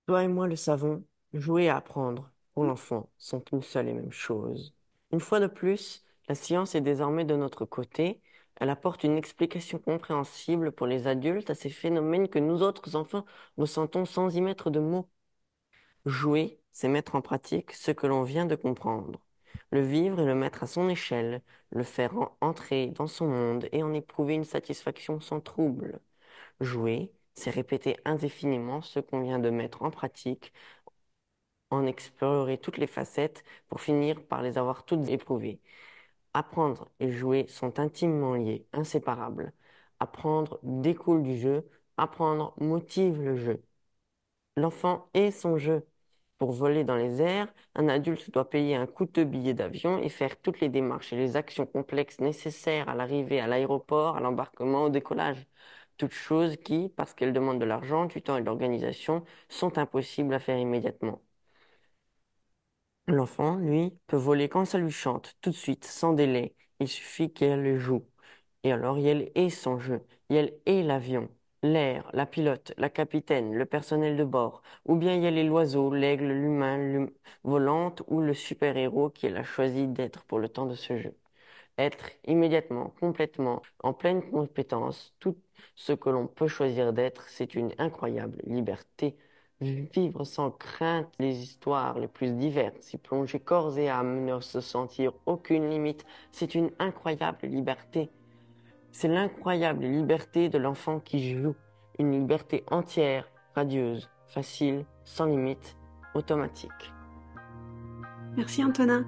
Toi et moi le savons, jouer et apprendre, pour l'enfant, sont une seule et même chose. Une fois de plus, la science est désormais de notre côté. Elle apporte une explication compréhensible pour les adultes à ces phénomènes que nous autres enfants ressentons sans y mettre de mots. Jouer, c'est mettre en pratique ce que l'on vient de comprendre. Le vivre et le mettre à son échelle, le faire entrer dans son monde et en éprouver une satisfaction sans trouble. Jouer, c'est répéter indéfiniment ce qu'on vient de mettre en pratique, en explorer toutes les facettes pour finir par les avoir toutes éprouvées. Apprendre et jouer sont intimement liés, inséparables. Apprendre découle du jeu, apprendre motive le jeu. L'enfant est son jeu. Pour voler dans les airs, un adulte doit payer un coûteux billet d'avion et faire toutes les démarches et les actions complexes nécessaires à l'arrivée à l'aéroport, à l'embarquement, au décollage. Toutes choses qui, parce qu'elles demandent de l'argent, du temps et de l'organisation, sont impossibles à faire immédiatement. L'enfant, lui, peut voler quand ça lui chante, tout de suite, sans délai. Il suffit qu'elle le joue. Et alors, elle est son jeu. Elle est l'avion, l'air, la pilote, la capitaine, le personnel de bord. Ou bien elle est l'oiseau, l'aigle, l'humain, volante ou le super-héros qu'elle a choisi d'être pour le temps de ce jeu. Être immédiatement, complètement, en pleine compétence, tout ce que l'on peut choisir d'être, c'est une incroyable liberté. Vivre sans crainte les histoires les plus diverses, y plonger corps et âme, ne se sentir aucune limite, c'est une incroyable liberté. C'est l'incroyable liberté de l'enfant qui joue, une liberté entière, radieuse, facile, sans limite, automatique. Merci Antonin.